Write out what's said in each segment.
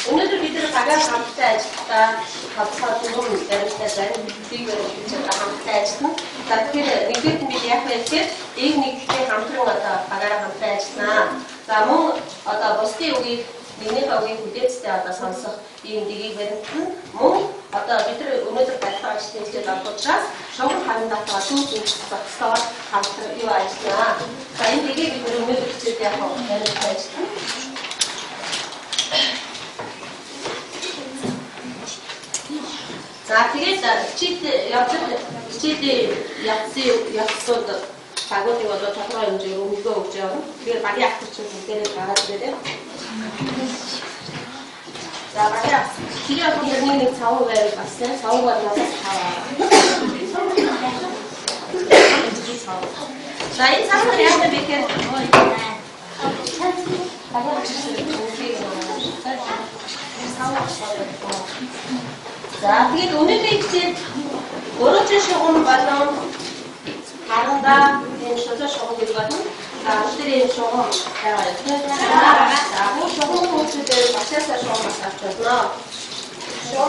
오늘도 믿으러 가면 감사하시다. 감사하고 내려주세요. 비교를 주셔서 감사하시고, 나중에 리뷰트 미디어에서 이 니크의 감사를 갖다 가가라 감사하시나. 나무 어떤 멋있게 우리 니네가 우리 부대찌대 어떤 선수 이 니기 베르튼 뭐 어떤 믿으러 오늘도 갔다 하시는 게 나쁘다. 저거 가는 다가 두두 스타트 감사를 이와하시나. 자, 이 니기 믿으러 오늘도 부대찌대 하고 내려주세요. 자, 되겠다. 치트 약속도 바고팅어도 저거는 이제 우리가 없죠. 그게 많이 약속죠. 그때는 알아들어야 돼요. 자, 만약 기력 기능이 좌우를 봤어요. 좌우가 나서 자, 이 사람들이 하는 몇 개. 자, 그게 오늘도 이제 여러 주 쇼는 받는 다른다, 쇼저 쇼는 이거는 다른들이 쇼는 자, 뭐 쇼는 공주들 마셔서 쇼 마셔서 쇼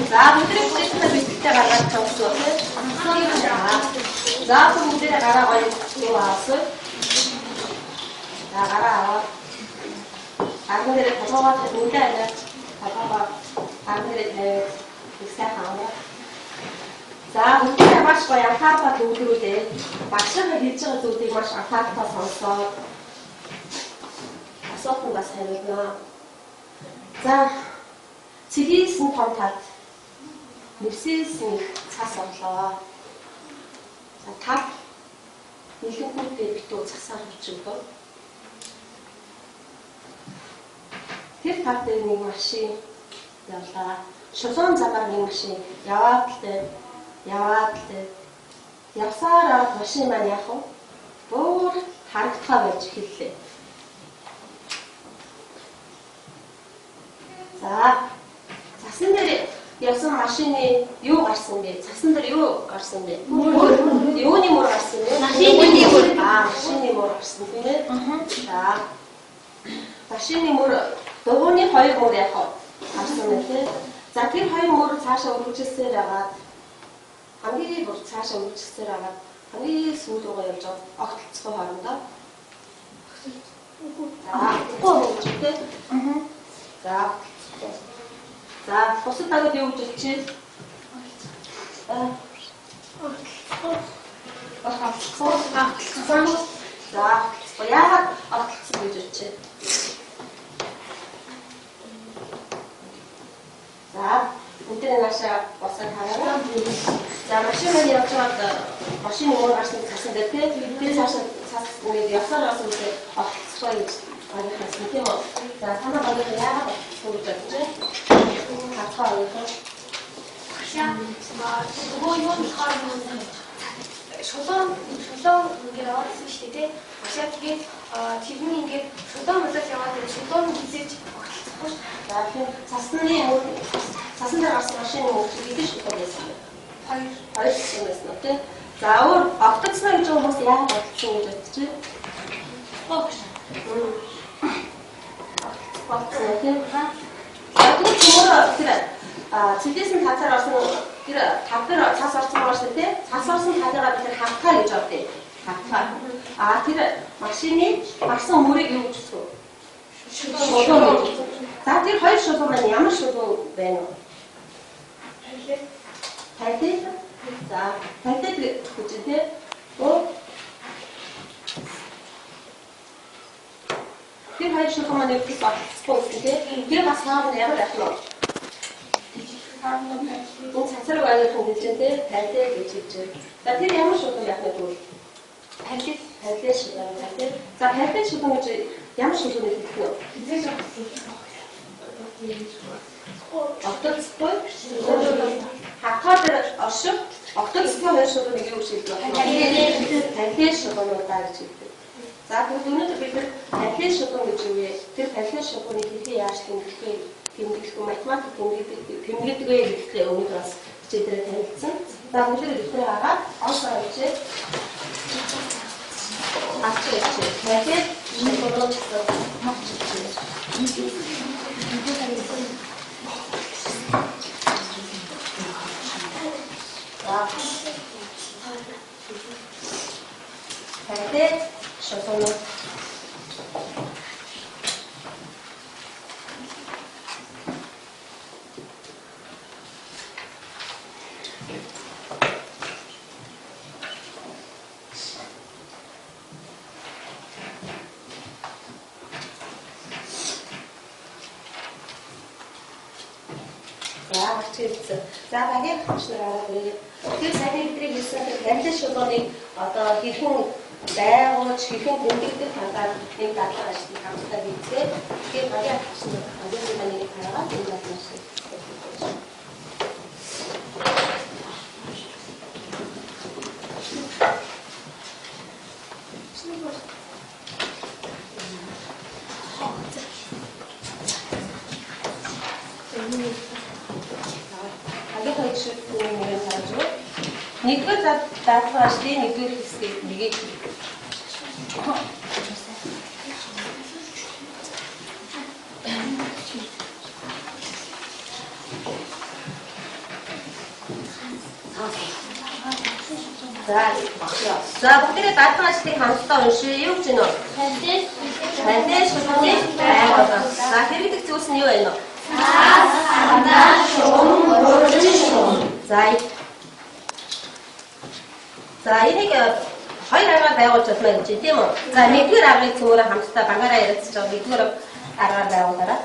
자, 무대를 부딪히는 밑에가 나타났어. 자, 그 무대를 갈아가지고 왔어. 자, 갈아. 아, 무대를 가져가서 무대에 가져가. Сарнэрээ тавиад их сайхан аваа. За бүгдээ маш гоё анхаарал төвлөрүүлээ. Багшаа хийж байгаа зүйлийг маш анхааралтай сонсоод асуултанд бас хариулнаа. За цэгээс нь том тал нэрсээс нь цас орлоо. За тав нэлээдээ битүү цасаар хурцлоо. Тэр тав дээр нэг машин явлаа. Шулуун цагаар нэг машин яваад л явсараа машин маань яах вэ? Өөр харагдхаа байж эхэллээ. За цасан дээр явсан машины юу гарсан бэ? Цасан дээр юу гарсан бэ? Юуны мөр гарсан бэ? Машины мөр. Машины мөр гарсан тийм ээ. За машины мөр дууны хоёр мөр яах вэ? Гарсан байх тийм. За тэр хоёр мөр цаашаа үргэлжилсээр байгаа. Хамгийн бүр цаашаа үргэлжилсээр байгаа. Хамгийн сүүл рүүгээ явж байгаа огтлцохын хоорондоо. За бусад агад юу гэж хэлчихээ? За яагаад огтлцсон гэж хэлчихээ? За өнөөдөр наашаа босоод хараа. За машин маань явж байгаа машины мөр гарсан цасан дээр тэр цаашаа цас ингээд явсаар бас үгүй огтлцохоо гэж ойлгосон тийм үү? За танаа багт яагаад огтлцсон гэж бодчих? Шулуун ингээд орсон шүү дээ. Ашаа тэгээд тэрний ингээд шулуун болоод яваад шулуун гизэж огтлцохгүй шүү. За тэгэхээр цасны дээр гарсан машины мөр гэдэг шүү дээ. Хоёр гэсэн байсан үү? За өөр огтлцсон гэж хүмүүс яагаад огтлцсон гэж бодчих? Огтлцсон тийм үү? Цэгээс нь цасаар орсон тэр тав дээр цас орсон байгаа шүү дээ. Цас орсон талаараа бид хавтаа гэж бодъё. Хавтаа. Тэр машины гарсан мөрийг юу гэж үздэг вэ? Шулуун. За тэр хоёр шулуун маань ямар шулуун байна вэ? Тайлбар. За тайлбар гэж дээ. Тэр хоёр шулуун маань юу гэж бодсон тийм. Тэр бас хаана ямар байх вэ? Энэ цацраг ойлгох гэж дээ тайлбар гэж хэлж байна. За тэр ямар шулуун байх вэ тэгвэл? Тайлбар шулуун байх тийм. За тайлбар шулуун гэж ямар шулуун хэлэх вэ? Огтлцгүй. Хатгаа дээр орших огтлцгүй хоёр шулууныг юу гэж хэлдэг вэ? Тайлбар шулуунуудаа гэж хэлдэг. За тэгвэл өнөөдөр бид тайлбар шулуун гэж юу вэ? Тэр тайлбар шулууныг хэлхий яаж тэмдэглэх математик тэмдэглэгээ гэхлээр өнөөдөр бас хичээлээр танилцсан. За өнөөдөр бидний хараад онцгой хичээл авчих хичээл. Тэгэхээр шулуун За багийн хэмжээр тэр сайн мэдрийг хэлсэн тайлбар шулууныг одоо хэрхэн байгуулж хэрхэн тэмдэглэх талаар нэг дадлага ажлыг хамтдаа хийлээ. Тэгэхээр багийн хэмжээр агуулгын маныг хараад энэ байна шиг. Нэгдүгээр дадлага ажлын нэгдүгээр хэсгийг нэгийг За бүгдээ дадлага ажлыг хамтдаа уншия. Юу гэж байна вэ? Тайлбар шулууны байгууллага. За хэрэглэх зүйлс нь юу вэ? За энийг хоёр аргаар байгуулж болно гэж тийм үү? За нэгдүгээр аргыг цөөрө хамтдаа багаараа ярилцж байгаа нэгдүгээр аргаар байгуулаарай.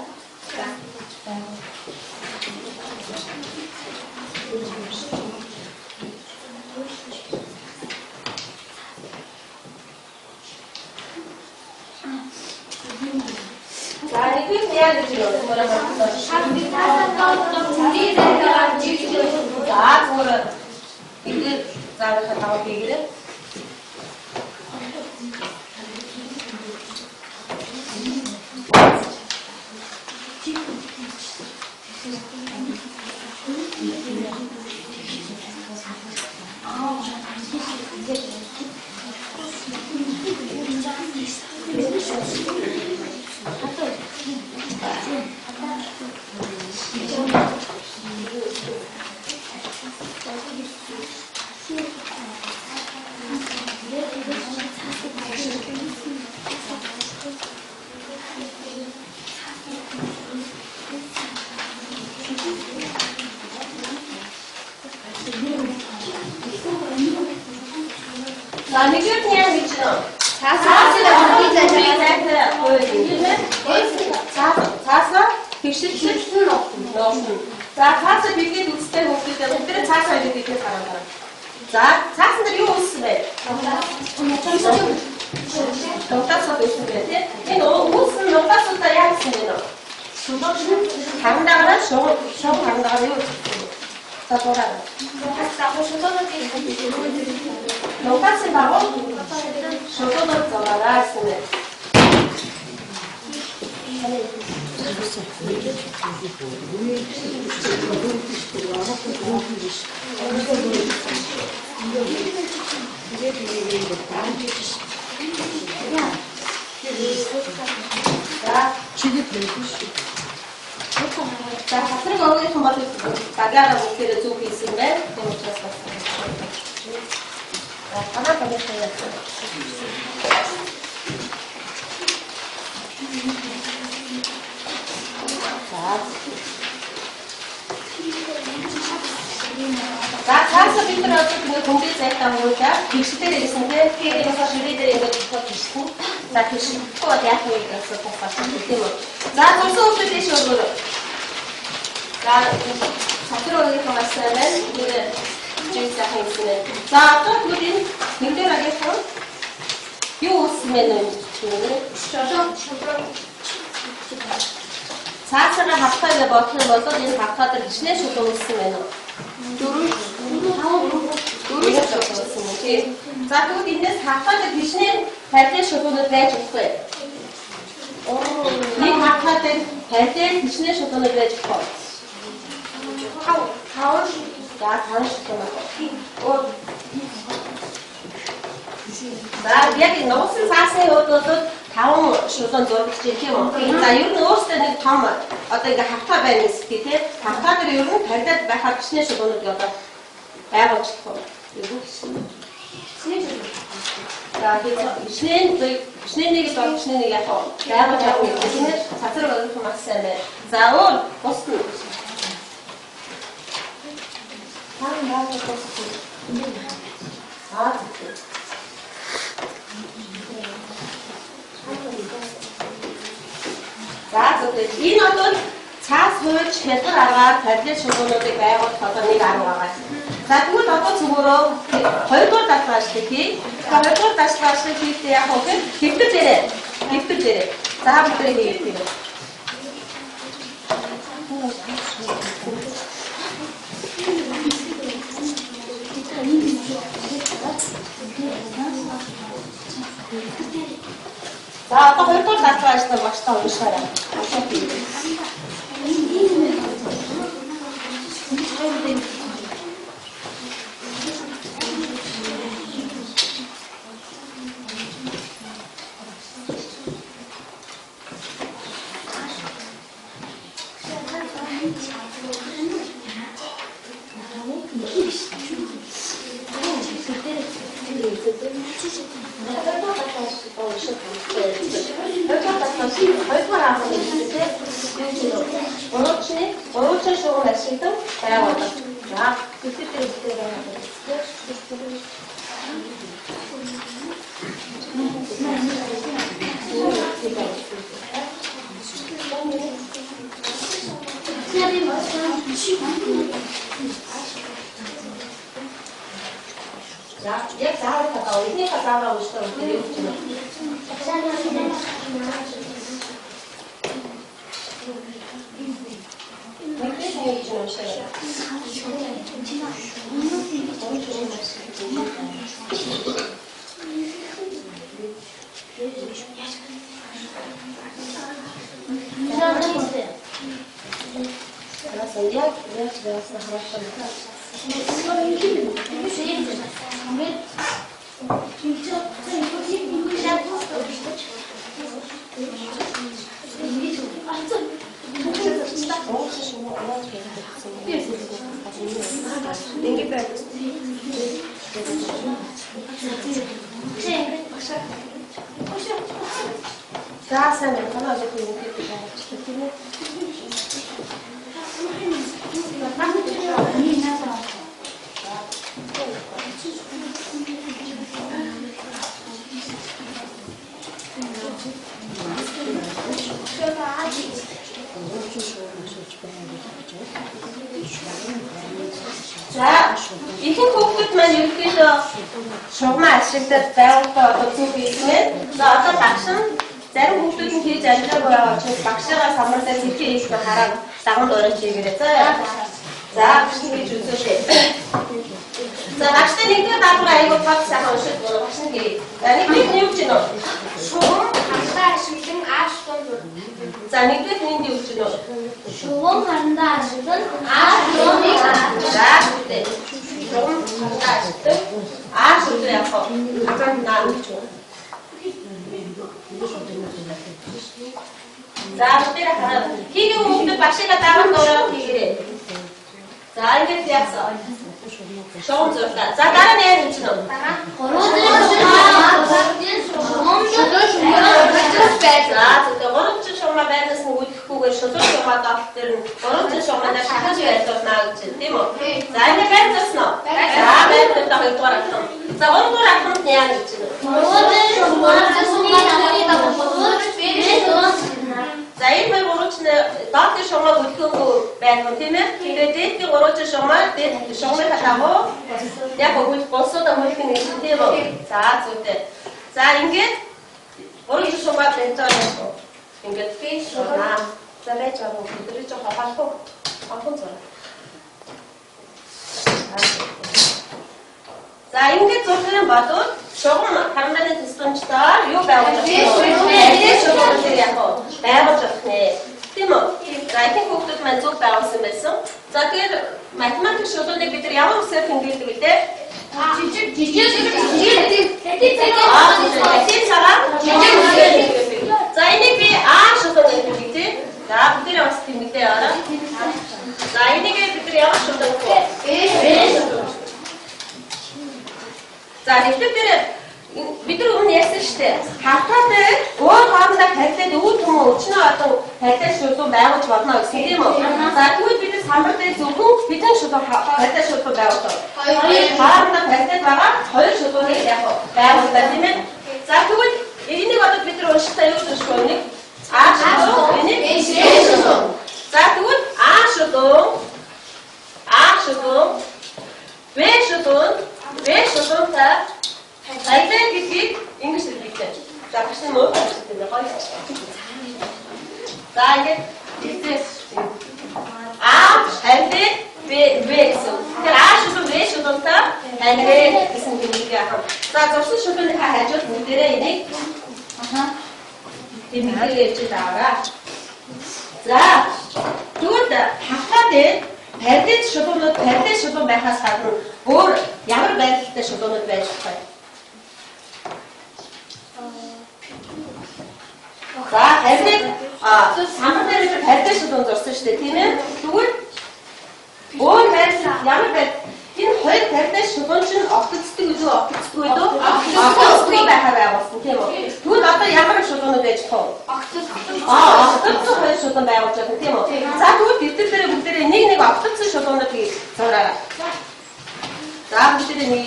За нэгдүгээр нь яаж гэж юм цөөрө хамтдаа. За цөөрө энийг заавал таваа хийгээрэй. За нэгдүгээр нь яаж хийж байна? Цаасаа тэгшилсэн нуусан. За цаасаа бигээд үстэй хөвгөлтэй бүгдээ цаасаа бигээд хараа. За цаасан дээр юу үүссэн бэ? Нутаасаа үүссэн бэ тий? Энэ үүссэн нутаасаа яаж хийсэн бэ? Хандагаар шог хандагаар юу үүссэн? За бороо. Нутаасан дагуу шогоор зураасэн бэ? За хасраг өгөх юм бол багаараа бүгдээрээ зүг хийсэн байна. Тийм учраас бас. За танаа бүгд яасан. За цаасаа бид нар одоо нэг компьютер зайтаа хуулаад тэгштэй ирсэн тиймээс ширээ дээр ингээд хийсэн. За тэгшгүй бол яах вэ гэж асуусан тийм үү. За зурсан хүмүүс дэш өргөрөө. За сатруугийн хамаасаа байна. Нэг жинсаа хийсэн. За одоо бүгд нэгдүгээр агуулсан. Юу үссэн бэ нэ? Цаасаа хавтаа бодлоо болоод энэ хавтаа дээр хичнээн шууд үүссэн байна уу? Дөрөв тийм. За тэгвэл энэс хавтаа дээр хичнээн хайрлын шуудууд байж болохгүй. Нэг хавтаа дээр хайрлын хичнээн шуудууд байж болохгүй. Хавш. За хавш гэмээр. За яг нуусан цаасны хуудуудад 5 шулуун зурагч юм уу? За ер нь өөртөө нэг том одоо ингээ хавтаа байна гэсэн тийм. Хавтаа дээр ер нь тарилаад байхад гişнээ шулуунууд одоо байгуулчихсан. Юу гэсэн. За гişнээ нэг бол гişнээ нэг яг байгуулж авах юм. Цацраг өгөх юм асан байна. За өөр бус нь. Тань яах вэ? За зөвхөн энэ одоо цаас хууч хялбар аргаар тарилын шугуунуудыг байгуулах одоо нэг арга байгаа. За тэгвэл одоо зөвхөрөө хоёрдугаар дадлага ашиг хий. Хоёрдугаар дадлага ашиг хийхдээ яг хөө хэвтэр дээрээ. За бүгдээ хийх. За одоо хоёрдугаар дадлага ажлаа багштай уншаарай. Хоёрдугаар анх хэлсэн гурван шугам ашигладаг байгууллага. За хэсэг дээр үстэй байгууллага. За, яг заавал таа энийг заавал ууштай үгүй юу гэж байна. Ихэнх хүүхдүүд маань ерөнхийдөө шугамаа ашигладаг байгууллага одоо зүг хиймээр. За одоо багш нь зарим хүүхдүүд нь хийж ажиллаагүй байгаа учраас багшаа самарлаа зэрэг хийж хараад даганд орж хийгээрэй. За багш нь хийж үзүүлээ. За багштай нэгдүгээр даалгавар аягүй тав сайхан уншиж багш нь хийе. За нэгдүгээр нь юу гэж байна вэ? Шугам хандаа ашиглан ааш тун. За нэгдүгээр нь юу гэж байна вэ? Шугам хандаа ашиглан ааш тун. За үгүй. Шугам хандаа ашиглан ааш тун яг хоо. Хазан наа гэж байна. За тэр хараад хийгээ хүмүүст багшаа дагаад ороод хийгээрэй. За ингэж яасан. Шугам зурлаа. За дараа нь яаж хийж нөө? Дараа. Гурван шугам байнаас нь үлдэхгүйгээр шулуун шугамаа доолтер нь гурван шугамаа шахаж байлуулнаа гэж тийм үү? За ингэ байцсан уу? За байцсан хоёрдугаар ахын. За гуравдугаар ахынд яаж хийж нөө? За энэ гурван доолтер шугамаа үлдэхгүй байх нь тийм ээ? Тэгээд дээдний гурван шугамаа дээд шугамыг хатаагүй яг өгөх болсоо мөрөх нэг тийм үү? За зүйтэй. За ингээд гурван шугамаа бэлтээ ингээд фиш шугамаа за байж байгаа өдрөж хаваалгүй авах зураг. За ингээд зургийн бодвол шугам харманы системчдаар юу байгуулах вэ? Шугам дээр яг байгуулах нэ. Тийм үү? За ихэнх хүүхдүүд маань зөв байгуулсан байсан. За тэгэхээр математик шугамыг бид нар ямар үсээр тэмдэглэдэг вэ? За энийг би А шугам гэж хэлээ. За бид нар бас тэмдэглэе ороо. За энийг бид нар ямар шугам вэ? За нэгдүгээр бид нар өмнө ярьсан шүү дээ. Хавтаатай өөр хоорондоо харилцаад өвөө түмэн өчнөө одоо харилцаа шугам байгуулж болно гэсэн тийм үү? За тэгвэл бид нар самбар дээр зөвхөн бидний шугам харилцаа шугам байгуулдаг. Хоорондоо харилцаад байгаа хоёр шугамыг яг байгуулдаг тийм ээ. За тэгвэл энийг одоо бид нар уншихтаа юу гэж байна? А шугам, энийг Б шугам. За тэгвэл А шугам, Б шугамтай хайртай гэдгийг ингэж хэлдэг. За багш нь муу хэлдэг юм гоё. За ингэж А хайртай Б гэсэн. Тэгэхээр А шугам Б шугамтай хайртай гэсэн хэлийг яах вэ? За зурсан шугамыг хажууд бүгдээрээ энийг тэмдэглэж ярьж байгаа. За тэгвэл хавтаа дээр параллел шугам байхаас гадна өөр ямар байдлаар шугамуд байж болох вэ? За харин самбар дээр параллел шугам зурсан шүү дээ тийм ээ. Тэгвэл өөр байдлаар ямар байдал энэ хоёр параллел шугам чинь огцддаг үү? Огцдаггүй байхаа байгуулсан тийм үү? Тэгвэл одоо ямар шугам шулуунууд байж тоо. Огтцсон хоёр шулуун байгуулж байгаа тийм үү? За тэгвэл дэвтэр дээр бүгдээрээ нэг огтцсон шулуунуудыг зураарай. За бүгдээрээ нэг.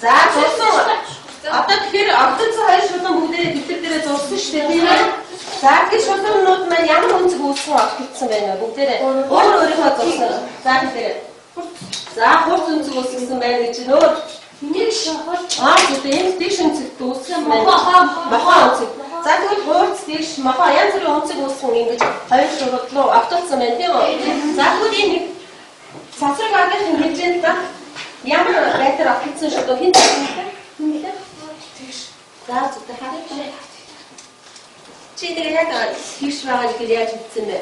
За зурсан. Одоо тэгэхээр огтцсон хоёр шулуун бүгдээрээ дэвтэр дээр зурсан шүү дээ тийм ээ? За тэгэхээр шулуунууд маань ямар өнцөг үүсгэн огтцсон байна вэ? Бүгдээрээ өөрийнхөө зурсан. За тэгэхээр за хурц өнцөг үүсгэсэн байна гэж нөр. Нэг шахал. Тэгээд энэ дэш өнцөг үүсгэн байна. Мохоо өнцөг. За тэгвэл хурц дэш мохоо янз бүрийн өнцөг үүсгэн ингэж хоёр шулууд руу огтцсон байна тийм үү? За тэгвэл энэ цацраг агуулгын хэмжээнд ямар байдлаар огтцсон шулуу хэн тийм за зүгтээ хараач. Чи тэгээ яг хийш байгаа гэж яаж хэлсэн бэ?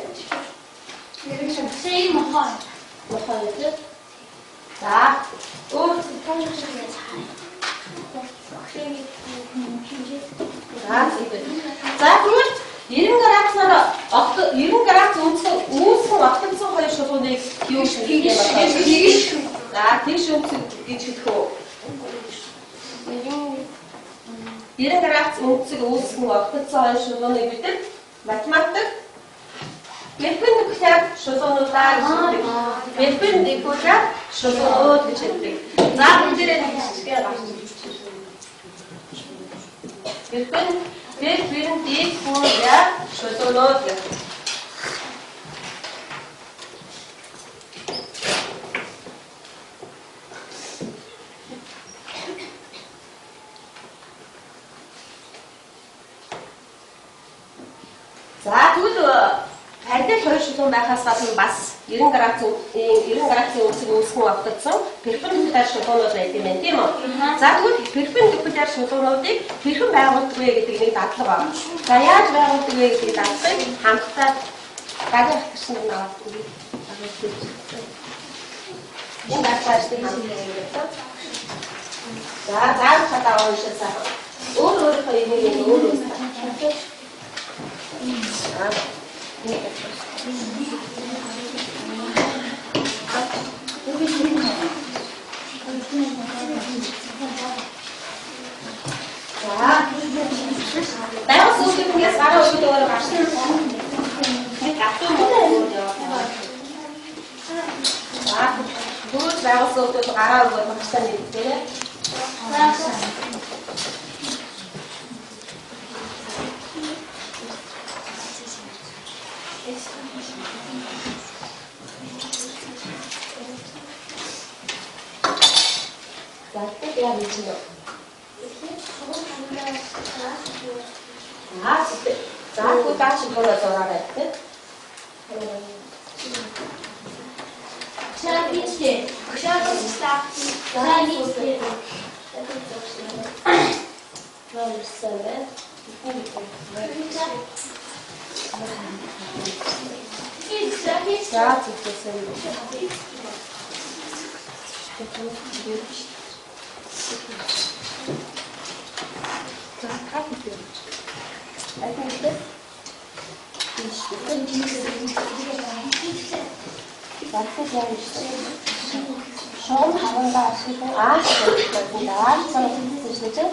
Сайн мохоо. Мохоо үү? За өөр за тэгвэл 90 градусаар 90 градус өнцгөө үүсгэн огтцсон хоёр шулууныг юу хийх юм бэ? За тийш өнцөг гэж хэлэх үү? 90 градус өнцөг үүсгэн огтцсон хоёр шулууныг бид математик перпендикуляр шулуунуудаар хэлдэг. Перпендикуляр шулуунууд гэж хэлдэг. За бүгдээрээ нэг хэсгээр гарч ирж байна. Перпендикуляр шулуунууд гэдэг. За тэгвэл параллел хоёр шулуун байхаас гадна бас 90 градусын өнцөг үүсгэн огтцсон перпендикуляр шулуунууд байдаг юм байна тийм үү? За тэгвэл перпендикуляр шулуунуудыг хэрхэн байгуулдаг вэ гэдэг нэг дадлага байна. За яаж байгуулдаг вэ гэдэг дадлагыг хамтдаа гадаад хэсэг нь аваад үгүй. Энэ дадлагыг хамтдаа явуулсан. За заавал хатаа уушаасаа өөрийнхөө юм өөрөө Дайвас үгээс гараа өгдөөр гарсан. Нэг гатуу мөн яваа. Дөрөв дайвас өгдөөр гараа өгөөр гарсан юм дээ. Затдаг яа гэж нөө. За гутаач болоо зураарай тийм. Шаардлагатай. Шаардлагатай. Шаардлагатай. Нөөсөө шоу хаванда ашиглан ааш гэдэг санагдчихсэн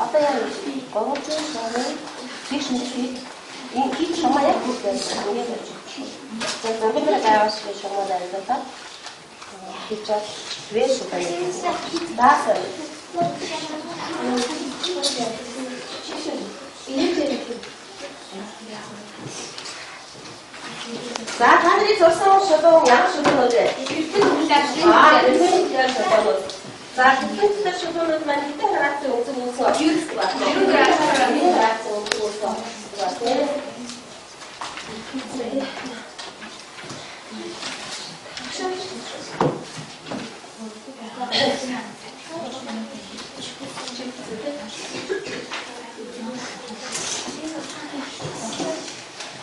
одоо яа гэж гооцсон шоу тийш нэг энэ хит шамаа яг бүгдээ ингэж за бүгдээ гайваш гэж шамаа даа та хичээл вэш гэдэг даасаа за таныг зурсан шулуун ямар шулуунууд вэ? Перпендикуляр шулуунууд. За перпендикуляр шулуунууд маань хэдэн градусын өнцөг үүсгэн 90 градусын өнцөг үүсгэн.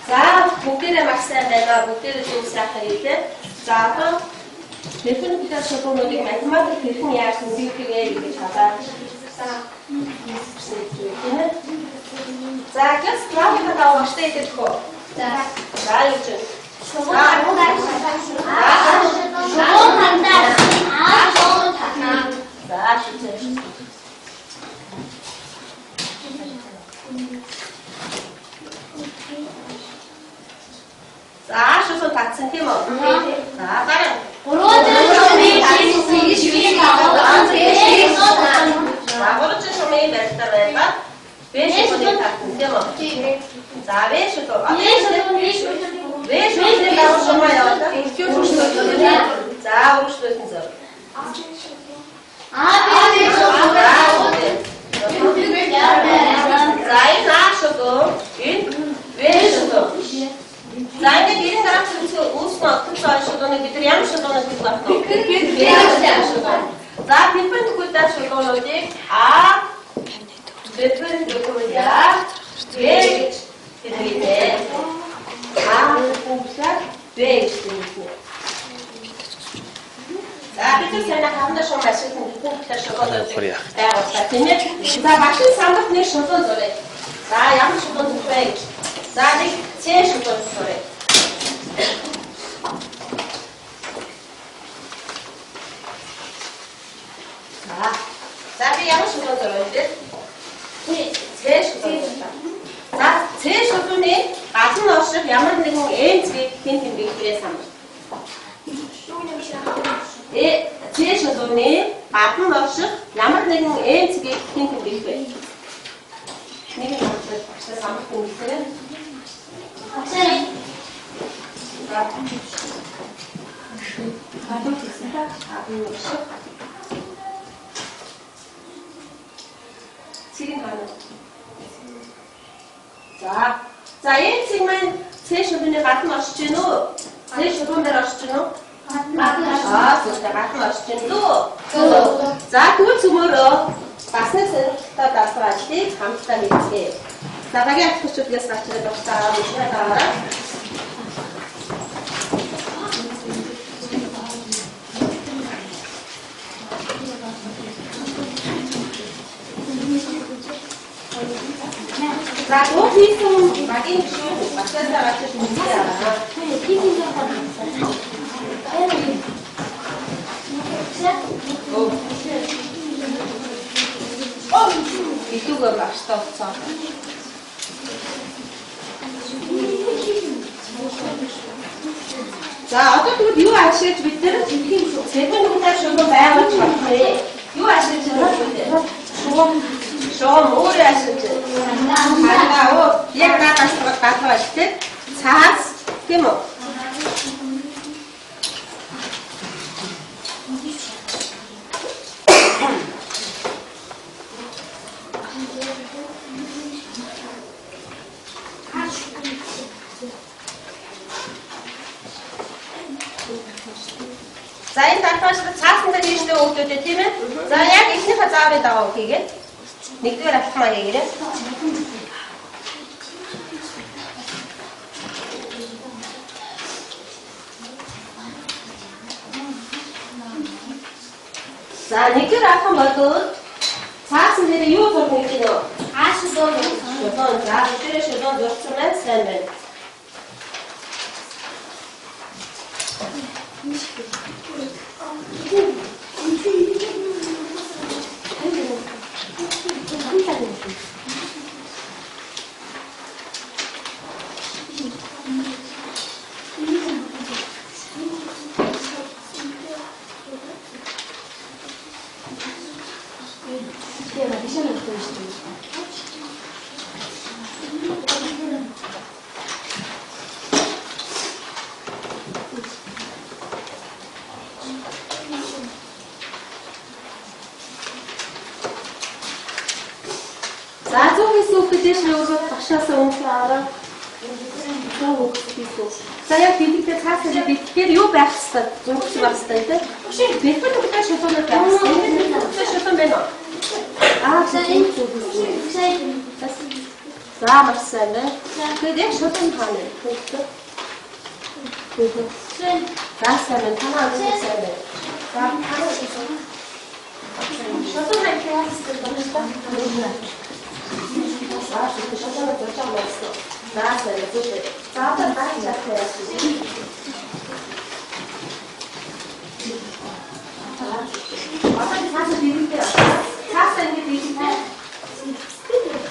За бүгдээрээ маш сайн байна. Бүгдээрээ зөв сайхан хэлээ. За одоо перпендикуляр шулуунуудыг математик хэрхэн яаж үзүүлэх вэ гэж хадаад. За гэс классад авахтай идэх үү? За юу ч. Шулуун хандаа. За шүтээ. За шүтээ татсан тийм үү? За дараа. Агуулж шумын барьтаа байлаа. Бэш шүтээ татсан тийм үү? За бэш шүтээ. Бэш шүтээ даа шумаа яваад. За үргэлжлүүлсэн зөв. За энэ аашгүй. Энэ бэш шүтээ. За ингээд ирэх дараа үүснэ отцоо шүтөөний бид нар ямар шүтөөнөөс гэж байна вэ? За перпендикуляр шүтөөнүүдийг перпендикуляр гэж хэлээ. Перпендикуляр гэж хэлээ. За бид сайн хамдаа шум ашиглан перпендикуляр шүтөөнүүдийг байгуулсан. Тэмээ. За машин самбарны шүтөөн зуръя. За ямар шүтөөн зуръя гэж. За нэг C шүтөөн зуръя. За би ямар шүтөөн зуръя вэ? C шүтөөн. За C шүтөөний гадна орших ямар нэгэн N цэгийг хэн тэмдэглэхээ самбар. C шүтөөний гадна орших ямар нэгэн N цэгийг хэн тэмдэглэх вэ? Нэг нь багшаа самбар тэмдэглэх. За энэ цэг маань C шүтөөний гадна оршиж гэнэ үү? C шүтөөн дээр оршиж гэнэ үү? Гадна оршиж гэнэ үү? За тэгвэл цөмөрөө бас нэг сонирхолтой даалгавар ажлыг хамтдаа хийцгээе. Дараагийн ахлахчдаас авчираад багтаа уншаад аваарай. За гоо хийсэн багийн шүү багтаасаа авчиж үзье. Итүүгээ багтаа уцаа. За одоо тэгвэл юу ашиглаж бид нар перпендикуляр шүтөөн байгуулж байна вэ? Юу ашиглаж байна вэ? Шуум өөрөө ашиглаж байна. Яг надаас гадна шүү. Цаас тийм үү? За энэ татварч цаасан дээр ийштэй өгдөөдөө тийм ээ. За яг эхнийхээ зааврын дагуу хийгээд нэгдүгээр алтмаа хийгээрэй. За нэгдүгээр алтан бодвол цаасан дээр юу зурх гэж байна вэ? Шүтөөн. За тэр шүтөөн зурсан байна сайн байна. За яг бэлтгэл цаасаа бэлтгэхээр юу байх хэвээр зургч байх хэвээр тийм. Бэлтгэл шүтөөнөд байх хэвээр. Шүтөөн байна уу? За энэ зүгээс. За маш сайн байна. Тэгээд яг шүтөөн хаана вэ? За сайн байна. Танаа сайн байна. За танаа шүтөөн хайх яасан бэ? Шүтөөн зурчаа болсон. За сайн зүгт. За одоо баах яах вэ? Одоо цаасаа дэрэгтэй. Цаасаа ингэж дэрэгтэй.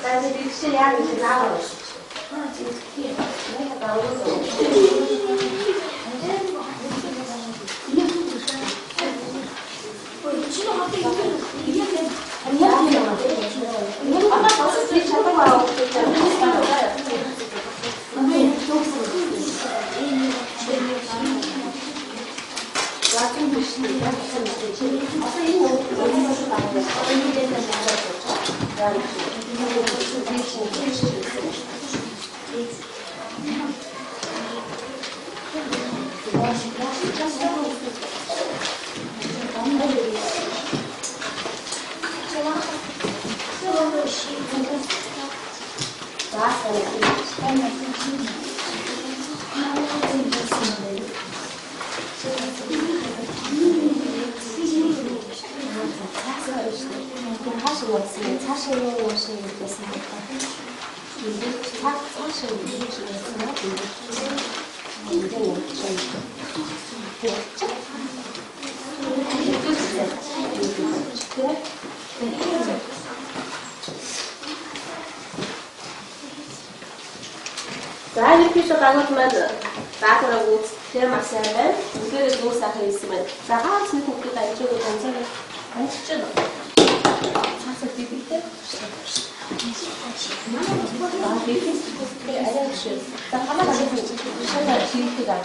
За дэрэгчээ яг ингэ заавал шүү. Тийм. Нэг даавал. За и렇게 해서 방어만 나더라고 제일 맛있어요. 이거를 녹사서 있으면 자 하우스 국기가 이쪽으로 동생을 안 찢어 넣어. 자서 비빌 때 아 비빌 때 알려주세요. 자 하나 가지고 하나 지리기가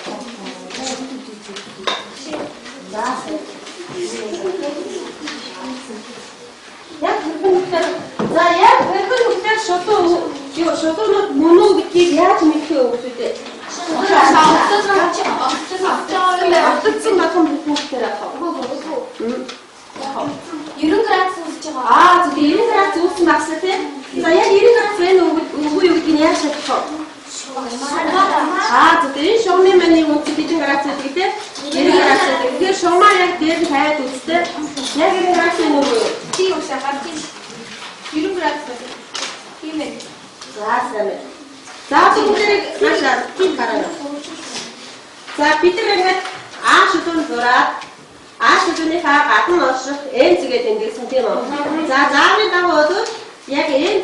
자 яг хэрхэн за яг хэрхэн үгээр шотоо мөнөө гэдгийг яаж мэдэх вэ үгтэй. Автоцсон батхан бүхнээр авах. 90 градус үүсэж байгаа. Аа зөв 90 градус үүссэн багсаа тийм. За яг 90 градус байна уу юу гэдгийг яаж шалгах вэ? Аа зөв энэ шугамын маны үнэт хэдэн градус гэдэг тийм. 90 градус. Тэгэхээр шугамаа яг дээр тавиад үзтээ. Яг 90 градус нь юу? Тийм үү шахаад 90 градус байна. Тийм ээ. За сайн. За бүгдээрээ наашаа тийм гараа. За бид нар ингээд аа шүтэн зураад аа шүтэнийхээ гадна орших энцгээд ингэсэн тийм үү. За заавны дагуу яг энэ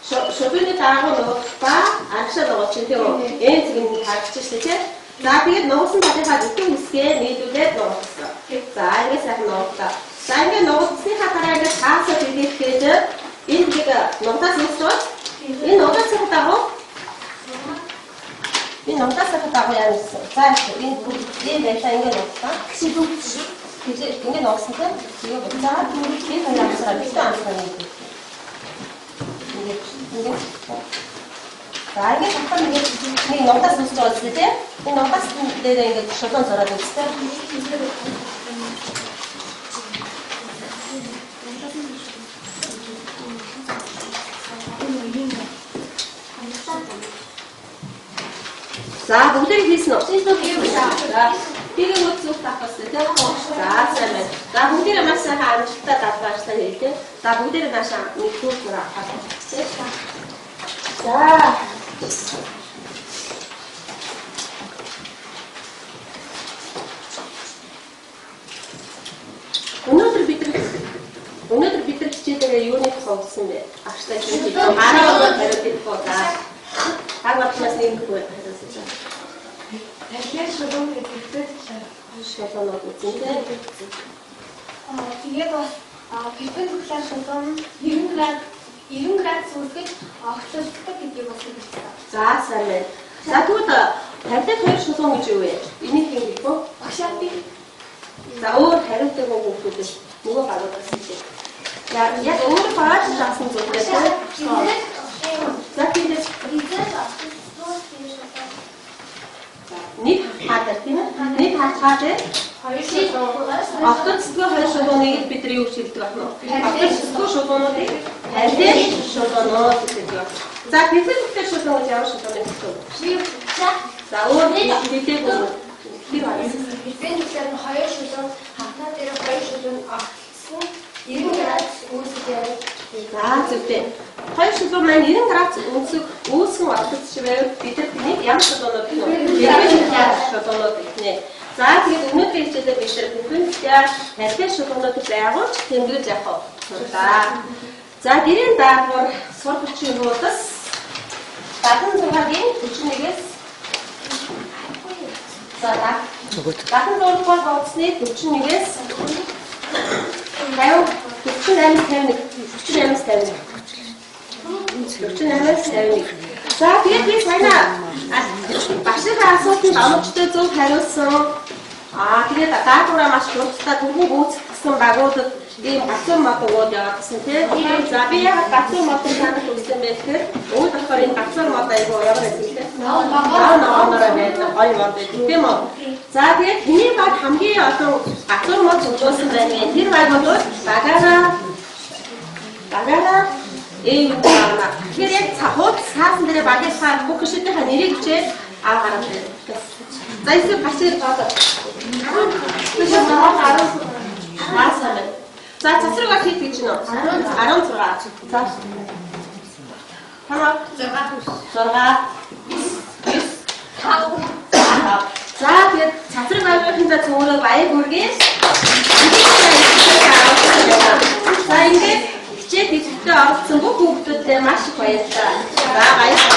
шүтэний дагуу нуух ба арчаа нуух чинь тийм үү. Энцэг нь харагдчих шүү дээ. За тэгээд нуусан талынхаа бүхэн хэсгээ нийлүүлээд нуух гэсэн. За ингэ сайхан нуугдаа. За ингэ нуугдсныхаа дараа ингэ цаасаа бидэхэд энэ нэг нугтаас нууцвал энэ нугтаас дагуу энэ нугтаас дагуу яа гэсэн. За энэ байлаа ингэ нууцлаа. Ингэ нуусан тийм тэгээ буцаад энэ хоёр амсраа битүү амсраа нэг. Ингэ за ингэ хатан ингэ нэг нугтаас нууцж байгаа зү тийм. Энэ нугтаас дээр ингэ шулуун зураад үзтээ. За бүгдээ хийсэн үү? За бигээ үтсүүх тахсан тийм. За сайн байна. За бүгдээ маш сайхан амжилттай давтаачтай хийлээ. За бүгдээ наашаа нэг хүүр авах. За өнөөдөр бид нар хичээлээ юуны тохиолдсон бэ? Агштай хичээл хараа хариулт өгөх за. Хаг батнаас нэг үг байна. Тэгэхээр шулуун гэдэг шулуунууд үзэнтэй. Тэгээд бас перпендикуляр шулуун 90 градус үүсгэж огцолдог гэдгийг бас хэлсэн. За сайн байна. За тэгвэл 52 шулуун гэж юу вэ? Энийг хэлэх үү? Багшаапи. За өөр хариултыг өгөхөд нөгөө гаруудаас хэлээ. Яг өөр гараад заасан зүйлээ тийм. За тэгээд нэг хатаар тийм ээ. Нэг хатаар автоцтой хоёр шулууныг бид нар юу гэж хэлдэг байна вэ? Автоцтой шулуунуудыг хайртай шулуунууд гэдэг байна. За перпендикуляр шулуун гэж ямар шулуун юм бэ? За өөр хэлээгүй юм. Тэр байна. Перпендикуляр нь хоёр шулуун хатнаа дээр хоёр шулуун авсан 90 градус үүсгэж яваад. За зөвтэй. Хоёр шулуун маань 90 градус үүсгэн автоц шиг байвал бид нар нэг ямар шулуунууд гэнэ? Перпендикуляр шулуунууд гэнэ. За тэгээд өнөөдрийн хичээлээр бид бүхэндээ тархины шугамнууд байгуулж тэмдэглэж явах боллоо. За дэрийн даавар сур хүчийн нуудас 76-гийн 41-ээс за дахин зургуул бодсны 41-ээс 50 48-аас 51. За тэгээд би саяна багшийнхаа асуултанд оновчтой зөв хариулсан. Тэгээд даатгаараа маш хурдтай түргэн гүйцэтгэсэн багуудад ийм гацуун мод өгөөд явуулсан тийм. За би яагаад гацуун модыг танах үзсэн бэ гэхээр өвд болохоор энэ гацуун мод айгүй ямар байсан тийм. Ногоонороо байдаг гоё мод байдаг тийм үү. За тэгээд хэний баг хамгийн олон гацуун мод өгөөсөн байна гэх тэр багуудад багаараа ийм байна. Тэгэхээр яг цахууд саасан дээр багийнхаа бүх шидийнхаа нэрийг хичээл гаргаж байна. За эсвэл бачир бодоо. За цасруугаар хийх гэж нөө 16. За. Хамаа 6. За тэгээд цасруугаарынхаа цөөрөг баяр хүргэе. За ингээд хичээл хийхдээ оролцсон бүх хүүхдүүдэд маш их баярлалаа. За баярлалаа.